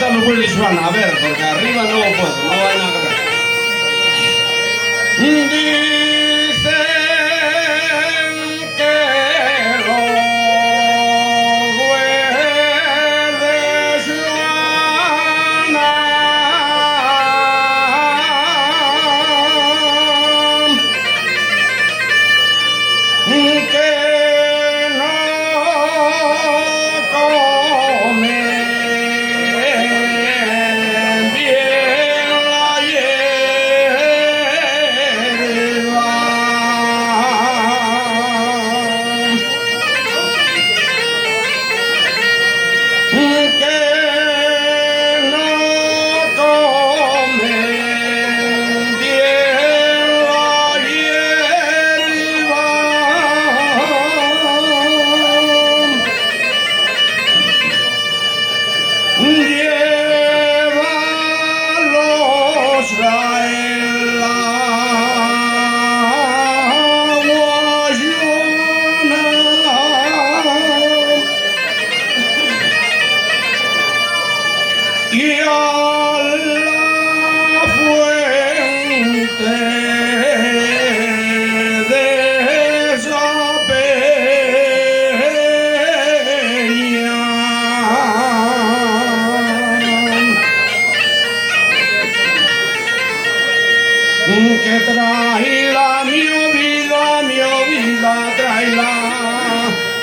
esta lo puedes suar, a ver, porque arriba no puedo, no hay nada que ver. Dicen que los duendes que no comen bien la hierba, que no comen bien la hierba, llévalos a el agua llana y a la fuente de esa peña, que traila mi vida, traila,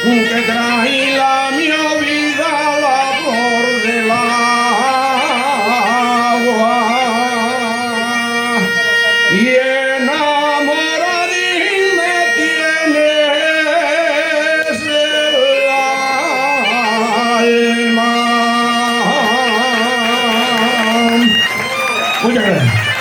que traila mi vida a la flor del agua y enamoradín me tienes el alma. Muchas gracias.